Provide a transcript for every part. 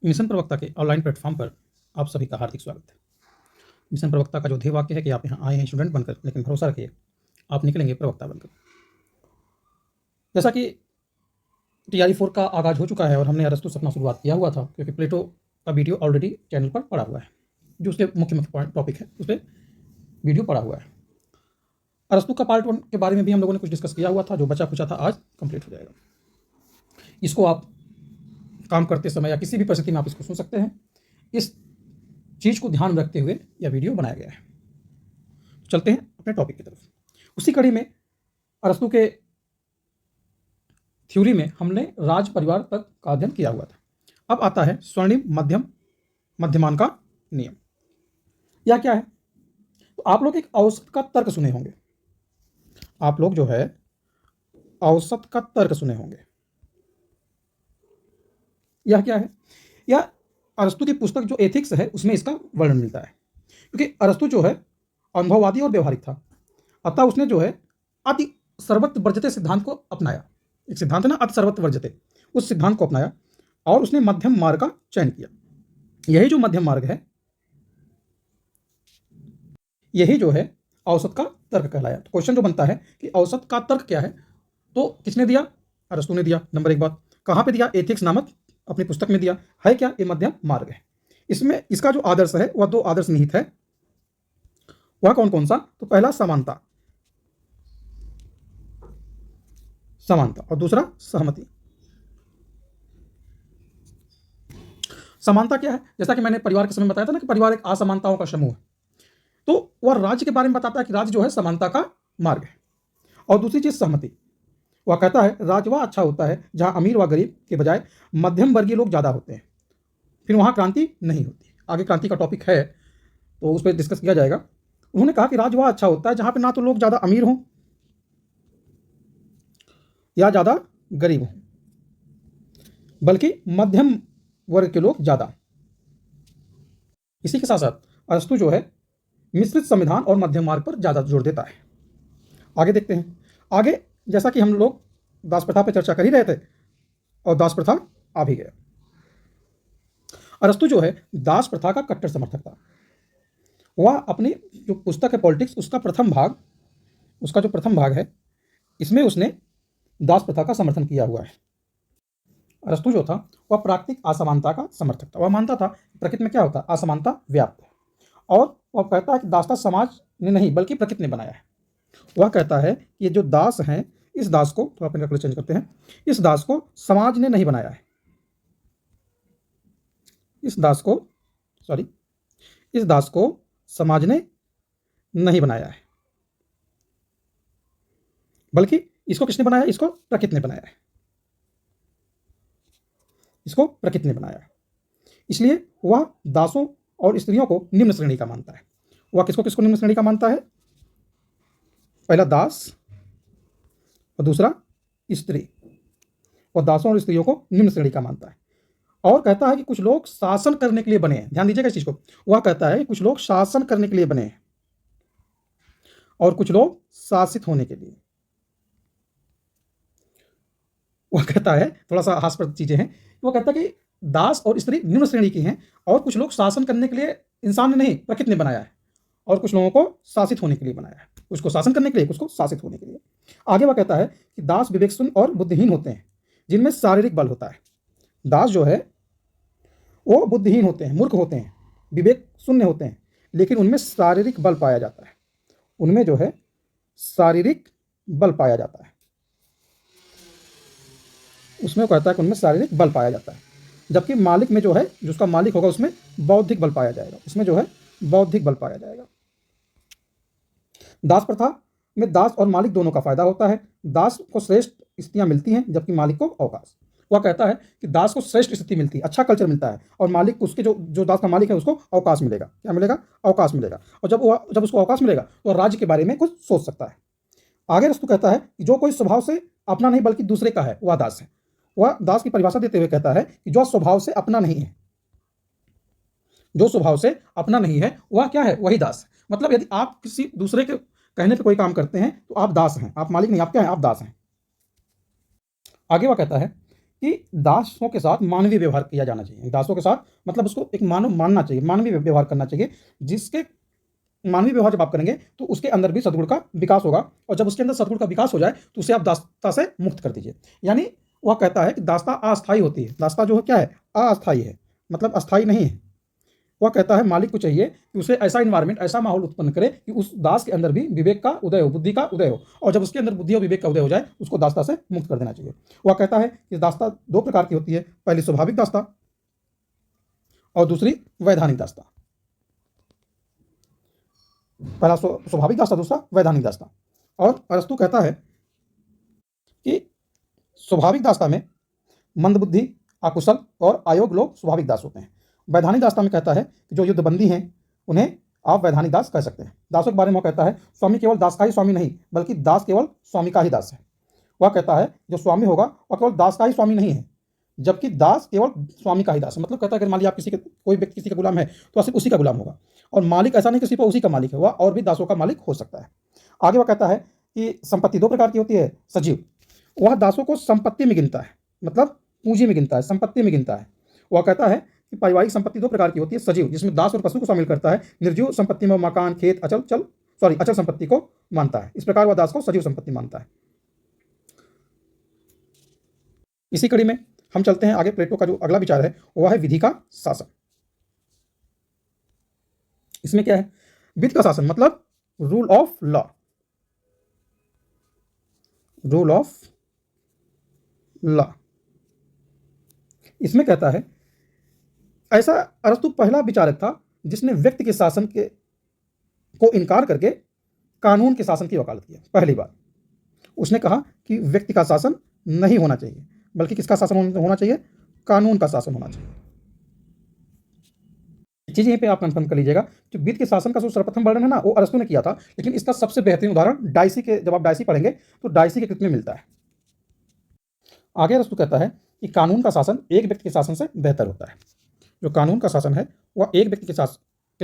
Mission प्रवक्ता के online platform पर आप सभी का हार्दिक स्वागत है। मिशन प्रवक्ता का जो ध्येय वाक्य है कि आप यहाँ आए हैं स्टूडेंट बनकर, लेकिन भरोसा रखिए आप निकलेंगे प्रवक्ता बनकर। जैसा कि TRE4 का आगाज़ हो चुका है और हमने अरस्तु से अपना शुरुआत किया हुआ था, क्योंकि प्लेटो का वीडियो ऑलरेडी चैनल पर पड़ा हुआ है, जो उसके मुख्य पॉइंट टॉपिक है उस पर वीडियो पड़ा हुआ है। अरस्तु का पार्ट 1 के बारे में भी हम लोगों ने कुछ डिस्कस किया हुआ था, जो बचा खुचा था आज कंप्लीट हो जाएगा। इसको आप काम करते समय या किसी भी परिस्थिति में आप इसको सुन सकते हैं। इस चीज़ को ध्यान में रखते हुए यह वीडियो बनाया गया है। चलते हैं अपने टॉपिक की तरफ। उसी कड़ी में अरस्तु के थ्योरी में हमने राज परिवार तक का अध्ययन किया हुआ था। अब आता है स्वर्णिम मध्यमान का नियम। यह क्या है? तो आप लोग एक औसत का तर्क सुने होंगे। आप लोग जो है औसत का तर्क सुने होंगे। यह क्या है? यह अरस्तु की पुस्तक जो एथिक्स है उसमें इसका वर्णन मिलता है, क्योंकि अरस्तु जो है अनुभववादी और व्यवहारिक था। अतः उसने जो है अति सर्वत्र वर्जते सिद्धांत को अपनाया। एक सिद्धांत है ना, अति सर्वत्र वर्जते, उस सिद्धांत को अपनाया और उसने मध्यम मार्ग का चयन किया। यही जो मध्यम मार्ग है, यही जो है औसत का तर्क कहलाया। तो क्वेश्चन जो बनता है कि औसत का तर्क क्या है, तो किसने दिया? अरस्तु ने दिया। नंबर एक बात, कहाँ पे दिया? एथिक्स नामक अपनी पुस्तक में दिया। है क्या? ये मध्यम मार्ग है। इसमें इसका जो आदर्श है वह दो आदर्श निहित है। वह कौन कौन सा? तो पहला समानता, समानता, और दूसरा सहमति। समानता क्या है? जैसा कि मैंने परिवार के समय बताया था ना कि परिवार एक असमानताओं का समूह है, तो वह राज्य के बारे में बताता है कि राज्य जो है समानता का मार्ग है। और दूसरी चीज सहमति, वह कहता है राज्य वह अच्छा होता है जहां अमीर व गरीब के बजाय मध्यम वर्गीय लोग ज्यादा होते हैं, फिर वहां क्रांति नहीं होती। आगे क्रांति का टॉपिक है तो उस पर डिस्कस किया जाएगा। उन्होंने कहा कि राज्य वह अच्छा होता है जहां पे ना तो लोग ज्यादा अमीर हों या ज्यादा गरीब हों, बल्कि मध्यम वर्ग के लोग ज्यादा। इसी के साथ साथ अरस्तु जो है मिश्रित संविधान और मध्यम मार्ग पर ज्यादा जोर देता है। आगे देखते हैं। आगे जैसा कि हम लोग दास प्रथा पर चर्चा कर ही रहे थे और दास प्रथा आ भी गया। अरस्तु जो है दास प्रथा का कट्टर समर्थक था। वह अपनी जो पुस्तक है पॉलिटिक्स, उसका जो प्रथम भाग है, इसमें उसने दास प्रथा का समर्थन किया हुआ है। अरस्तु जो था वह प्राकृतिक असमानता का समर्थक था। वह मानता था प्रकृति में क्या होता है? असमानता व्याप्त है। और वह कहता है कि दासता समाज ने नहीं बल्कि प्रकृति ने बनाया है। वह कहता है कि ये जो दास हैं, इस दास को थोड़ा अपने चेंज करते हैं, इस दास को समाज ने नहीं बनाया है। इस दास को समाज ने नहीं बनाया है, बल्कि इसको किसने बनाया? इसको प्रकृति ने बनाया है। इसको प्रकृति ने बनाया है। इसलिए वह दासों और स्त्रियों को निम्न श्रेणी का मानता है। वह किसको किसको निम्न श्रेणी का मानता है? पहला दास और दूसरा स्त्री। और दासों और स्त्रियों को निम्न श्रेणी का मानता है और कहता है कि कुछ लोग शासन करने के लिए बने हैं। ध्यान दीजिएगा इस चीज को। वह कहता है कि कुछ लोग शासन करने के लिए बने हैं और कुछ लोग शासित होने के लिए। वह कहता है, थोड़ा सा हास्यास्पद चीजें हैं, वो कहता है कि दास और स्त्री निम्न श्रेणी की हैं और कुछ लोग शासन करने के लिए इंसान ने नहीं प्रकृति ने बनाया है, और कुछ लोगों को शासित होने के लिए बनाया है। कुछ को शासन करने के लिए, कुछ को शासित होने के लिए। आगे वह कहता है कि दास विवेकशून्य और बुद्धिहीन होते हैं जिनमें शारीरिक बल होता है। दास जो है वो बुद्धिहीन होते हैं, मूर्ख होते हैं, विवेक शून्य होते हैं, लेकिन उनमें शारीरिक बल पाया जाता है। उनमें जो है शारीरिक बल पाया जाता है। उसमें कहता है कि उनमें शारीरिक बल पाया जाता है, जबकि मालिक में जो है, जो उसका मालिक होगा, उसमें बौद्धिक बल पाया जाएगा। उसमें जो है बौद्धिक बल पाया जाएगा। दास प्रथा में दास और मालिक दोनों का फायदा होता है। दास को श्रेष्ठ स्थितियां मिलती हैं जबकि मालिक को अवकाश। वह कहता है कि दास को श्रेष्ठ स्थिति मिलती है, अच्छा कल्चर मिलता है, और मालिक उसके जो दास का मालिक है उसको अवकाश मिलेगा। क्या मिलेगा? अवकाश मिलेगा। और जब उसको अवकाश मिलेगा तो राज्य के बारे में कुछ सोच सकता है। आगे अरस्तु कहता है कि जो कोई स्वभाव से अपना नहीं बल्कि दूसरे का है वह दास है। वह दास की परिभाषा देते हुए कहता है कि जो स्वभाव से अपना नहीं है, जो स्वभाव से अपना नहीं है वह क्या है? वही दास है। मतलब यदि आप किसी दूसरे के कहने पे कोई काम करते हैं तो आप दास हैं, आप मालिक नहीं, आप क्या हैं? आप दास हैं। आगे वह कहता है कि दासों के साथ मानवीय व्यवहार किया जाना चाहिए। दासों के साथ मतलब उसको एक मानव मानना चाहिए, मानवीय व्यवहार करना चाहिए, जिसके मानवीय व्यवहार जब आप करेंगे तो उसके अंदर भी सद्गुण का विकास होगा, और जब उसके अंदर सद्गुण का विकास हो जाए तो उसे आप दासता से मुक्त कर दीजिए। यानी वह कहता है कि दासता अस्थायी होती है। दासता जो है क्या है, अस्थायी है, मतलब अस्थायी नहीं है। वह कहता है मालिक को चाहिए कि उसे ऐसा इन्वायरमेंट, ऐसा माहौल उत्पन्न करे कि उस दास के अंदर भी विवेक का उदय हो, बुद्धि का उदय हो, और जब उसके अंदर बुद्धि और विवेक का उदय हो जाए उसको दासता से मुक्त कर देना चाहिए। वह कहता है कि दासता दो प्रकार की होती है, पहली स्वाभाविक दासता और दूसरी वैधानिक दासता। पहला स्वाभाविक दासता, दूसरा वैधानिक दासता। और अरस्तु कहता है कि स्वाभाविक दासता में मंदबुद्धि, अकुशल और अयोग्य लोग स्वाभाविक दास होते हैं। वैधानिक दासता में कहता है कि जो युद्धबंदी हैं उन्हें आप वैधानिक दास कह सकते हैं। दासों के बारे में वह कहता है स्वामी केवल दास का ही स्वामी नहीं, बल्कि दास केवल स्वामी का ही दास है। वह कहता है जो स्वामी होगा वह केवल दास का ही स्वामी नहीं है, जबकि दास केवल स्वामी का ही दास है। मतलब कहता है कि मान लीजिए आप किसी के, कोई व्यक्ति किसी का गुलाम है तो सिर्फ उसी का गुलाम होगा, और मालिक ऐसा नहीं कि सिर्फ उसी का मालिक है, वह और भी दासों का मालिक हो सकता है। आगे वह कहता है कि संपत्ति दो प्रकार की होती है, सजीव, वह दासों को संपत्ति में गिनता है, मतलब पूंजी में गिनता है, संपत्ति में गिनता है। वह कहता है कि पारिवारिक संपत्ति दो प्रकार की होती है, सजीव, जिसमें दास और पशु को शामिल करता है। निर्जीव संपत्ति में मकान, खेत, अचल संपत्ति को मानता है। इस प्रकार वह दास को सजीव संपत्ति मानता है। इसी कड़ी में हम चलते हैं आगे। प्लेटो का जो अगला विचार है वह है विधि का शासन। इसमें क्या है, विधि का शासन मतलब rule of law, rule of law. इसमें कहता है, ऐसा अरस्तु पहला विचारक था जिसने व्यक्ति के शासन के को इनकार करके कानून के शासन की वकालत किया। पहली बार उसने कहा कि व्यक्ति का शासन नहीं होना चाहिए, बल्कि किसका शासन होना चाहिए, कानून का शासन होना चाहिए। चीज यहीं पे आप कंफर्म कर लीजिएगा, जो विधि के शासन का जो सर्वप्रथम वर्णन है ना वो अरस्तु ने किया था, लेकिन इसका सबसे बेहतरीन उदाहरण डायसी के, जब आप डायसी पढ़ेंगे तो डायसी के कृत में मिलता है। आगे अरस्तु कहता है कि कानून का शासन एक व्यक्ति के शासन से बेहतर होता है। जो कानून का शासन है वह एक व्यक्ति के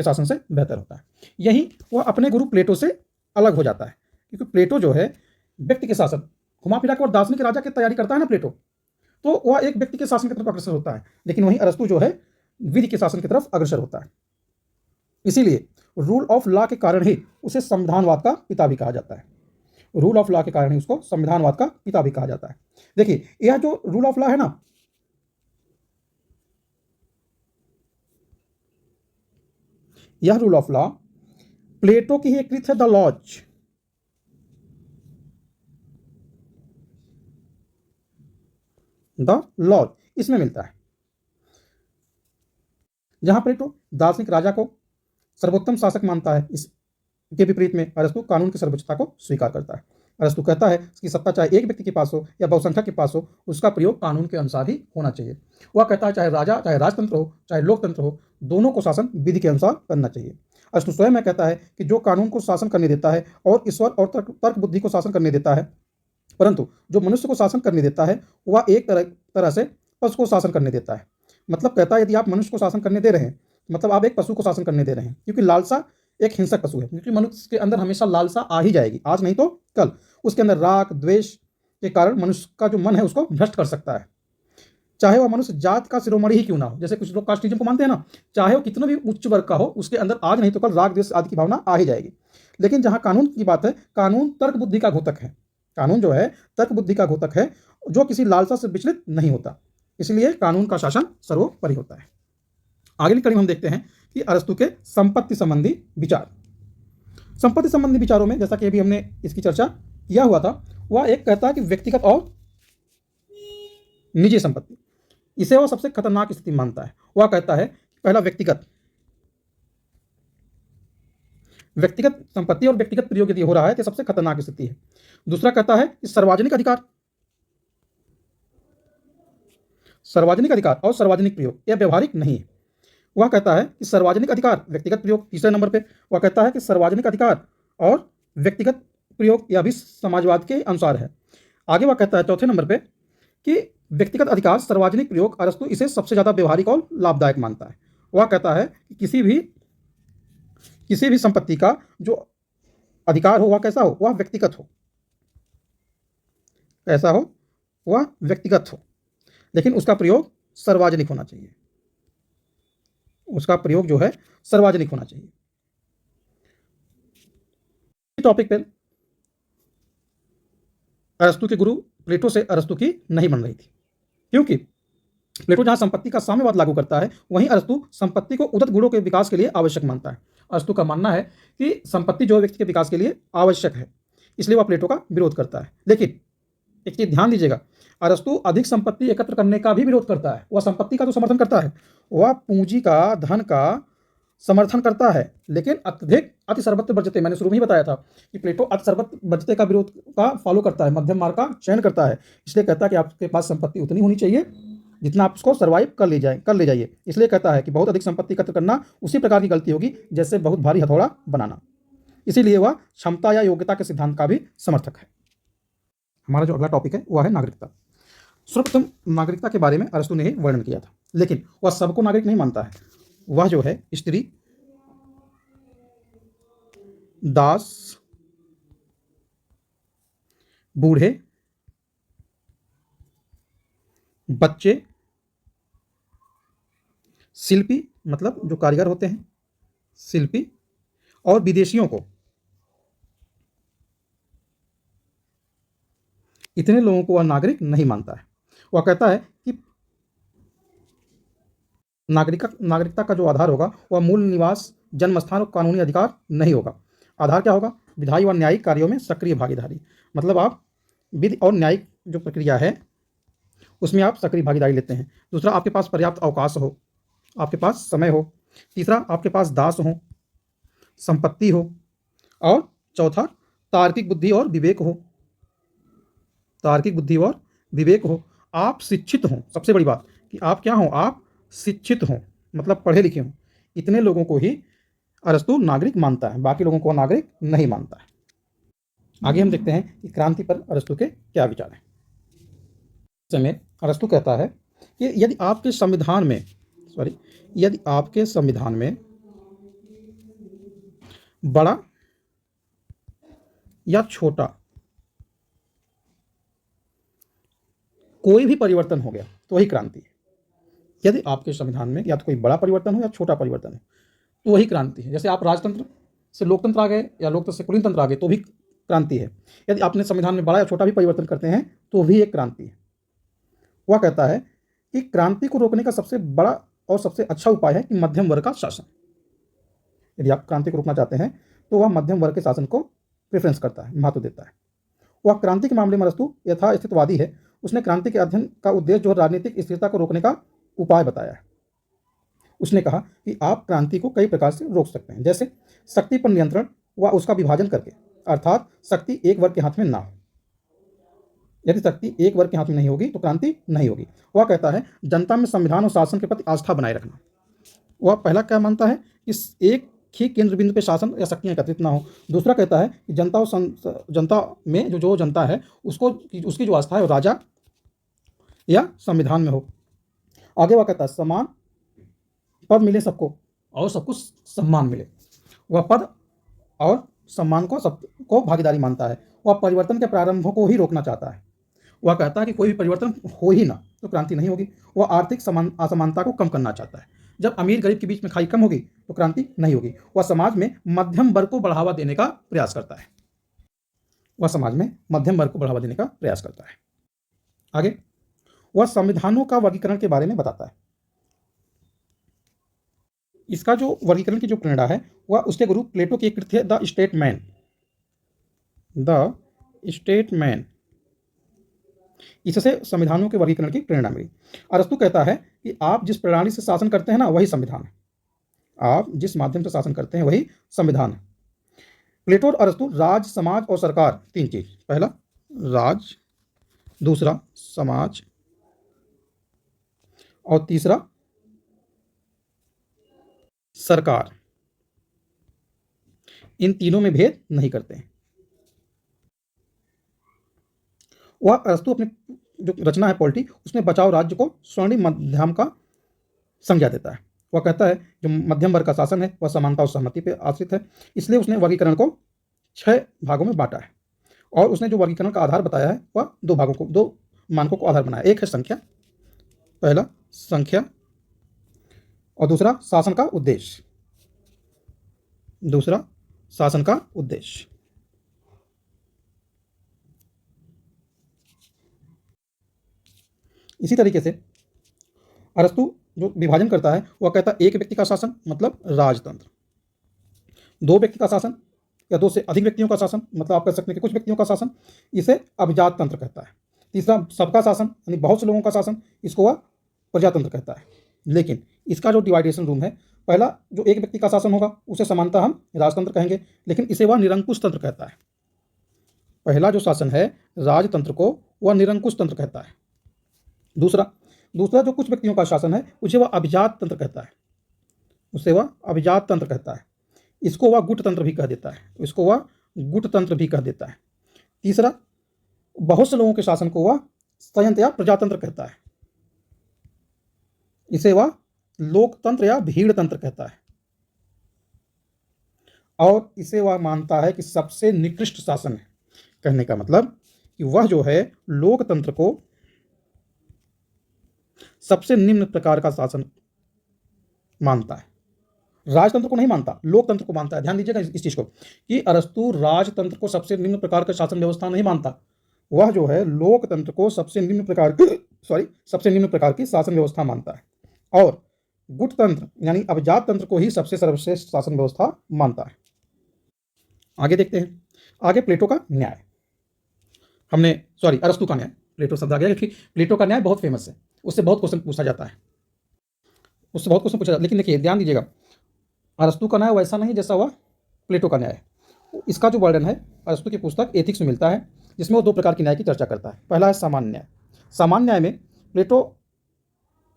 शासन से बेहतर होता है। यही वह अपने गुरु प्लेटो से अलग हो जाता है, क्योंकि प्लेटो जो है व्यक्ति के शासन, घुमा फिरा के और दार्शनिक राजा की तैयारी करता है ना प्लेटो, तो वह एक व्यक्ति के शासन की तरफ अग्रसर होता है। लेकिन वहीं अरस्तु जो है विधि के शासन की तरफ अग्रसर होता है। इसीलिए रूल ऑफ लॉ के कारण ही उसे संविधानवाद का पिता भी कहा जाता है। रूल ऑफ लॉ के कारण ही उसको संविधानवाद का पिता भी कहा जाता है। देखिए यह जो रूल ऑफ लॉ है ना, यह रूल ऑफ लॉ प्लेटो की ही एक कृत है, द लॉज। द लॉज इसमें मिलता है, जहां प्लेटो दार्शनिक राजा को सर्वोत्तम शासक मानता है, इसके विपरीत में अरस्तु कानून की सर्वोच्चता को स्वीकार करता है। अरस्तु कहता है कि सत्ता चाहे एक व्यक्ति के पास हो या बहुसंख्यक के पास हो, उसका प्रयोग कानून के अनुसार ही होना चाहिए। वह कहता है चाहे राजा, चाहे राजतंत्र हो, चाहे लोकतंत्र हो, दोनों को शासन विधि के अनुसार करना चाहिए। अरस्तु स्वयं में कहता है कि जो कानून को शासन करने देता है और ईश्वर और तर्क बुद्धि को शासन करने देता है, परंतु जो मनुष्य को शासन करने देता है वह एक तरह से पशु को शासन करने देता है। मतलब कहता है यदि आप मनुष्य को शासन करने दे रहे हैं, मतलब आप एक पशु को शासन करने दे रहे हैं, क्योंकि लालसा एक हिंसक पशु है, क्योंकि मनुष्य के अंदर हमेशा लालसा आ ही जाएगी, आज नहीं तो कल। उसके अंदर राग द्वेष के कारण मनुष्य का जो मन है उसको भ्रष्ट कर सकता है, चाहे वह मनुष्य जात का शिरोमणि ही क्यों ना हो। जैसे कुछ लोग कास्टिज्म को मानते हैं ना, चाहे वो कितना भी उच्च वर्ग का हो, उसके अंदर आज नहीं तो कल राग द्वेष आदि की भावना आ ही जाएगी। लेकिन जहां कानून की बात है, कानून तर्क बुद्धि का घोतक है। कानून जो है तर्क बुद्धि का घोतक है, जो किसी लालसा से विचलित नहीं होता। इसलिए कानून का शासन सर्वोपरि होता है। आगे की कड़ी में हम देखते हैं कि अरस्तु के संपत्ति संबंधी विचार। संपत्ति संबंधी विचारों में, जैसा कि अभी हमने इसकी चर्चा किया हुआ था, वह एक कहता है कि व्यक्तिगत और निजी संपत्ति, इसे वह सबसे खतरनाक स्थिति मानता है। वह कहता है पहला व्यक्तिगत संपत्ति और व्यक्तिगत प्रयोग यदि हो रहा है तो सबसे खतरनाक स्थिति है। दूसरा कहता है कि सार्वजनिक अधिकार और सार्वजनिक प्रयोग यह व्यवहारिक नहीं है। वह कहता है कि सार्वजनिक अधिकार, व्यक्तिगत प्रयोग तीसरे नंबर पे। वह कहता है कि सार्वजनिक अधिकार और व्यक्तिगत प्रयोग यह भी समाजवाद के अनुसार है। आगे वह कहता है चौथे नंबर पे कि व्यक्तिगत अधिकार, सार्वजनिक प्रयोग, अरस्तु इसे सबसे ज्यादा व्यवहारिक और लाभदायक मानता है। वह कहता है कि किसी भी संपत्ति का जो अधिकार हो वह कैसा हो, वह व्यक्तिगत हो, कैसा हो, वह व्यक्तिगत हो। लेकिन उसका प्रयोग सार्वजनिक होना चाहिए, उसका प्रयोग जो है सार्वजनिक होना चाहिए। इस टॉपिक पर अरस्तु के गुरु प्लेटो से अरस्तु की नहीं बन रही थी, क्योंकि प्लेटो जहां संपत्ति का साम्यवाद लागू करता है, वहीं अरस्तु संपत्ति को उदत गुणों के विकास के लिए आवश्यक मानता है। अरस्तु का मानना है कि संपत्ति जो व्यक्ति के विकास के लिए आवश्यक है, इसलिए वह प्लेटो का विरोध करता है। लेकिन एक चीज ध्यान दीजिएगा, अरस्तु अधिक संपत्ति एकत्र करने का भी विरोध करता है। वह संपत्ति का तो समर्थन करता है, वह पूंजी का, धन का समर्थन करता है, लेकिन अत्यधिक अति सर्वत्र वर्जते, मैंने शुरू में ही बताया था कि प्लेटो अति सर्वत्र वर्जते का विरोध का फॉलो करता है, मध्यम मार्ग का चयन करता है। इसलिए कहता है कि आपके पास संपत्ति उतनी होनी चाहिए जितना आप उसको सर्वाइव कर ले जाइए। इसलिए कहता है कि बहुत अधिक संपत्ति एकत्र करना उसी प्रकार की गलती होगी जैसे बहुत भारी हथौड़ा बनाना। इसीलिए वह क्षमता या योग्यता के सिद्धांत का भी समर्थक है। हमारा जो अगला टॉपिक है वह है नागरिकता। सर्वप्रथम नागरिकता के बारे में अरस्तु ने ही वर्णन किया था, लेकिन वह सबको नागरिक नहीं मानता है। वह जो है स्त्री, दास, बूढ़े, बच्चे, शिल्पी मतलब जो कारीगर होते हैं, शिल्पी, और विदेशियों को, इतने लोगों को वह नागरिक नहीं मानता है। वह कहता है कि नागरिकता का जो आधार होगा वह मूल निवास, जन्मस्थान और कानूनी अधिकार नहीं होगा। आधार क्या होगा? विधायी व न्यायिक कार्यों में सक्रिय भागीदारी, मतलब आप विधि और न्यायिक जो प्रक्रिया है उसमें आप सक्रिय भागीदारी लेते हैं। दूसरा, आपके पास पर्याप्त अवकाश हो, आपके पास समय हो। तीसरा, आपके पास दास हो, संपत्ति हो। और चौथा, तार्किक बुद्धि और विवेक हो, तार्किक बुद्धि और विवेक हो। आप शिक्षित हों, सबसे बड़ी बात कि आप क्या हों? आप शिक्षित हों, मतलब पढ़े लिखे हों। इतने लोगों को ही अरस्तु नागरिक मानता है, बाकी लोगों को नागरिक नहीं मानता है। आगे हम देखते हैं कि क्रांति पर अरस्तु के क्या विचार हैं। समय अरस्तु कहता है कि यदि आपके संविधान में बड़ा या छोटा कोई भी परिवर्तन हो गया तो वही क्रांति है। यदि आपके संविधान में या तो कोई बड़ा परिवर्तन हो या छोटा परिवर्तन हो तो वही क्रांति है। जैसे आप राजतंत्र से लोकतंत्र आ गए या लोकतंत्र से कुलीन तंत्र आ गए तो भी क्रांति है। यदि आपने संविधान में बड़ा या छोटा भी परिवर्तन करते हैं तो भी एक क्रांति है। वह कहता है कि क्रांति को रोकने का सबसे बड़ा और सबसे अच्छा उपाय है कि मध्यम वर्ग का शासन। यदि आप क्रांति को रोकना चाहते हैं तो वह मध्यम वर्ग के शासन को प्रेफरेंस करता है, महत्व देता है। वह क्रांति के मामले में अरस्तु यथास्थितवादी है। उसने क्रांति के अध्ययन का उद्देश्य जो राजनीतिक स्थिरता को रोकने का उपाय बताया है। उसने कहा कि आप क्रांति को कई प्रकार से रोक सकते हैं, जैसे शक्ति पर नियंत्रण व उसका विभाजन करके, अर्थात शक्ति एक वर्ग के हाथ में ना हो। यदि शक्ति एक वर्ग के हाथ में नहीं होगी तो क्रांति नहीं होगी। वह कहता है जनता में संविधान और शासन के प्रति आस्था बनाए रखना। वह पहला क्या मानता है कि एक ही केंद्र बिंदु पे शासन या शक्तियाँ एकत्रित ना हो। दूसरा कहता है कि जनता में जो जनता है उसकी जो आस्था है वो राजा या संविधान में हो। आगे वह कहता है समान पद मिले सबको और सबको सम्मान मिले। वह पद और सम्मान को सबको भागीदारी मानता है। वह परिवर्तन के प्रारंभों को ही रोकना चाहता है। वह कहता है कि कोई भी परिवर्तन हो ही ना तो क्रांति नहीं होगी। वह आर्थिक असमानता को कम करना चाहता है। जब अमीर गरीब के बीच में खाई कम होगी तो क्रांति नहीं होगी। वह समाज में मध्यम वर्ग को बढ़ावा देने का प्रयास करता है। आगे वह संविधानों का वर्गीकरण के बारे में बताता है। इसका जो वर्गीकरण की जो प्रेरणा है वह उसके गुरु प्लेटो की कृति है द स्टेटमैन। इससे संविधानों के वर्गीकरण की प्रेरणा मिली। अरस्तु कहता है कि आप जिस प्रणाली से शासन करते हैं ना वही संविधान है। आप जिस माध्यम से शासन करते हैं वही संविधान है। प्लेटो और अरस्तु राज, समाज और सरकार, तीन चीज, पहला राज, दूसरा समाज और तीसरा सरकार, इन तीनों में भेद नहीं करते हैं। वह अरस्तु अपने जो रचना है पॉलिटी उसमें बचाव राज्य को स्वर्णिम मध्यम का संज्ञा देता है। वह कहता है जो मध्यम वर्ग का शासन है वह समानता और सहमति पर आश्रित है। इसलिए उसने वर्गीकरण को 6 भागों में बांटा है और उसने जो वर्गीकरण का आधार बताया है वह 2 मानकों को आधार बनाया। एक है संख्या, पहला संख्या और दूसरा शासन का उद्देश्य। दूसरा शासन का उद्देश्य। इसी तरीके से अरस्तु जो विभाजन करता है वह कहता है एक व्यक्ति का शासन मतलब राजतंत्र, दो व्यक्ति का शासन या दो से अधिक व्यक्तियों का शासन मतलब आप कह सकते हैं कि कुछ व्यक्तियों का शासन, इसे अभिजात तंत्र कहता है। तीसरा सबका शासन यानी बहुत से लोगों का शासन, इसको वह प्रजातंत्र कहता है। लेकिन इसका जो डिवाइडेशन रूम है, पहला जो एक व्यक्ति का शासन होगा उसे समानतः हम राजतंत्र कहेंगे, लेकिन इसे वह निरंकुश तंत्र कहता है। पहला जो शासन है राजतंत्र को वह निरंकुश तंत्र कहता है। दूसरा जो कुछ व्यक्तियों का शासन है उसे वह अभिजात तंत्र कहता है, उसे वह अभिजात तंत्र कहता है। इसको वह गुट तंत्र भी कह देता है, इसको वह गुट तंत्र भी कह देता है। तीसरा बहुत से लोगों के शासन को वह संयंत्र या प्रजातंत्र कहता है, इसे वह लोकतंत्र या भीड़ तंत्र कहता है। और इसे वह मानता है कि सबसे निकृष्ट शासन है, कहने का मतलब कि वह जो है लोकतंत्र को सबसे निम्न प्रकार का शासन मानता है, राजतंत्र को नहीं मानता, लोकतंत्र को मानता है। ध्यान दीजिएगा इस चीज को कि अरस्तु राजतंत्र को सबसे निम्न प्रकार का शासन व्यवस्था नहीं मानता, वह जो है लोकतंत्र को सबसे निम्न प्रकार की शासन व्यवस्था मानता है, और गुटतंत्र यानी अभिजात तंत्र को ही सबसे सर्वश्रेष्ठ शासन व्यवस्था मानता है। आगे देखते हैं, आगे प्लेटो का न्याय। अरस्तु का न्याय, प्लेटो शब्द आ गया क्योंकि प्लेटो का न्याय बहुत फेमस है, उससे बहुत क्वेश्चन पूछा जाता है, लेकिन देखिए ध्यान दीजिएगा, अरस्तु का न्याय वैसा नहीं जैसा वह प्लेटो का न्याय है। इसका जो वर्णन है अरस्तु की पुस्तक एथिक्स में मिलता है, जिसमें वो दो प्रकार के न्याय की चर्चा करता है। पहला है सामान्य न्याय। सामान्य न्याय में प्लेटो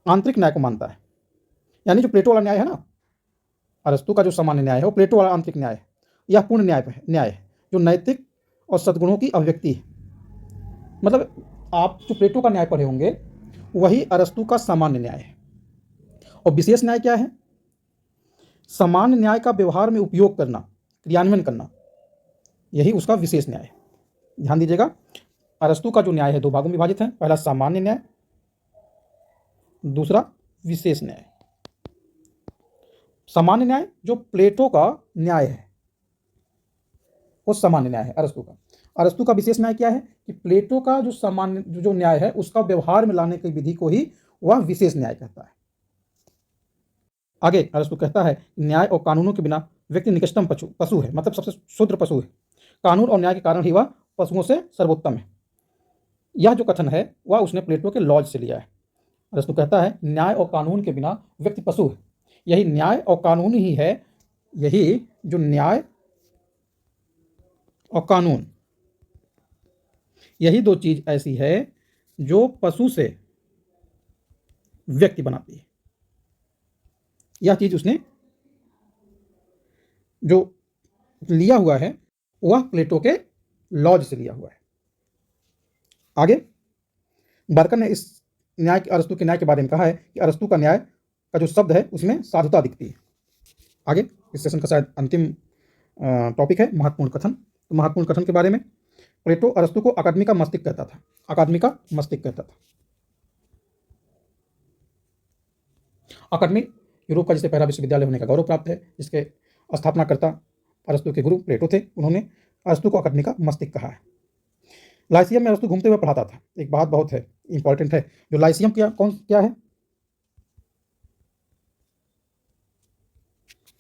आंतरिक न्याय को मानता है, यानी जो प्लेटो वाला न्याय है ना, अरस्तु का जो सामान्य न्याय है वो प्लेटो वाला आंतरिक न्याय है। यह पूर्ण न्याय है जो नैतिक और सद्गुणों की अभिव्यक्ति है। मतलब आप जो प्लेटो का न्याय पढ़े होंगे वही अरस्तु का सामान्य न्याय है। और विशेष न्याय क्या है? सामान्य न्याय का व्यवहार में उपयोग करना, क्रियान्वयन करना, यही उसका विशेष न्याय है। ध्यान दीजिएगा, अरस्तु का जो न्याय है दो भागों में विभाजित है, पहला सामान्य न्याय, दूसरा विशेष न्याय। सामान्य न्याय जो प्लेटो का न्याय है वो सामान्य न्याय है अरस्तु का। अरस्तु का विशेष न्याय क्या है कि प्लेटो का जो सामान्य जो न्याय है उसका व्यवहार में लाने की विधि को ही वह विशेष न्याय कहता है। आगे अरस्तु कहता है न्याय और कानूनों के बिना व्यक्ति निकृष्टतम पशु है, मतलब सबसे क्षुद्र पशु है। कानून और न्याय के कारण ही वह पशुओं से सर्वोत्तम है। यह जो कथन है वह उसने प्लेटो के लॉज से लिया है। अरस्तु कहता है न्याय और कानून के बिना व्यक्ति पशु है। यही न्याय और कानून ही है, यही जो न्याय और कानून, यही दो चीज ऐसी है जो पशु से व्यक्ति बनाती है। यह चीज उसने जो लिया हुआ है वह प्लेटो के लॉज से लिया हुआ है। आगे बर्कन ने इस न्याय अरस्तु के न्याय के बारे में कहा है कि अरस्तु का न्याय का जो शब्द है उसमें साधुता दिखती है। आगे इस सेशन का शायद अंतिम टॉपिक है महत्वपूर्ण कथन। तो महत्वपूर्ण कथन के बारे में प्लेटो अरस्तु को अकादमी का मस्तिष्क कहता था, अकादमी का मस्तिष्क कहता था। अकादमी यूरोप का जिसे पहला विश्वविद्यालय होने का गौरव प्राप्त है, जिसके स्थापनाकर्ता अरस्तु के गुरु प्लेटो थे। उन्होंने अरस्तु को अकादमी का मस्तिष्क कहा है। लाइसियम में अरस्तु घूमते हुए पढ़ाता था। एक बात बहुत है इंपॉर्टेंट है, जो लाइसियम क्या है?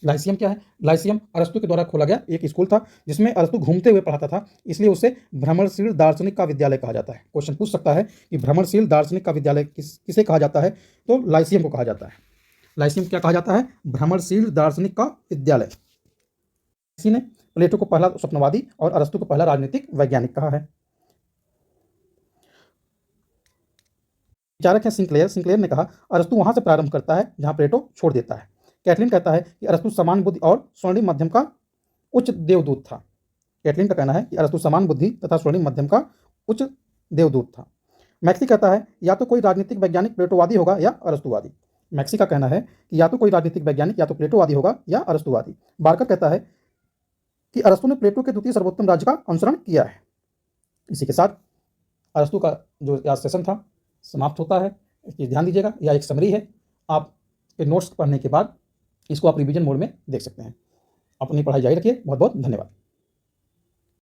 लाइसियम क्या है? लाइसियम अरस्तु के द्वारा खोला गया एक स्कूल था जिसमें अरस्तु घूमते हुए पढ़ाता था, इसलिए उसे भ्रमणशील दार्शनिक का विद्यालय कहा जाता है। क्वेश्चन पूछ सकता है कि भ्रमणशील दार्शनिक का विद्यालय किसे कहा जाता है? तो लाइसियम को कहा जाता है। लाइसियम क्या कहा जाता है? भ्रमणशील दार्शनिक का विद्यालय। इसी ने प्लेटो को पहला स्वप्नवादी और अरस्तु को पहला राजनीतिक वैज्ञानिक कहा है। विचारक है सिंक्लेयर ने कहा अरस्तु वहां से प्रारंभ करता है जहां प्लेटो छोड़ देता है। कैटलिन कहता है कि अरस्तु समान बुद्धि और स्वर्णिम मध्यम का उच्च देवदूत था। कैटलिन का कहना है कि अरस्तु समान बुद्धि तथा स्वर्णिम मध्यम का उच्च देवदूत था। मैक्सी कहता है या तो कोई राजनीतिक वैज्ञानिक प्लेटोवादी होगा या अरस्तुवादी। मैक्सी का कहना है कि या तो कोई राजनीतिक वैज्ञानिक या तो प्लेटोवादी होगा या अरस्तुवादी। बार्कर कहता है कि अरस्तु ने प्लेटो के द्वितीय सर्वोत्तम राज्य का अनुसरण किया है। इसी के साथ अरस्तु का जो सेशन था समाप्त होता है। ये ध्यान दीजिएगा, यह एक समरी है। आप ये नोट्स पढ़ने के बाद इसको आप रिवीजन मोड में देख सकते हैं। अपनी पढ़ाई जारी रखिए। बहुत बहुत धन्यवाद।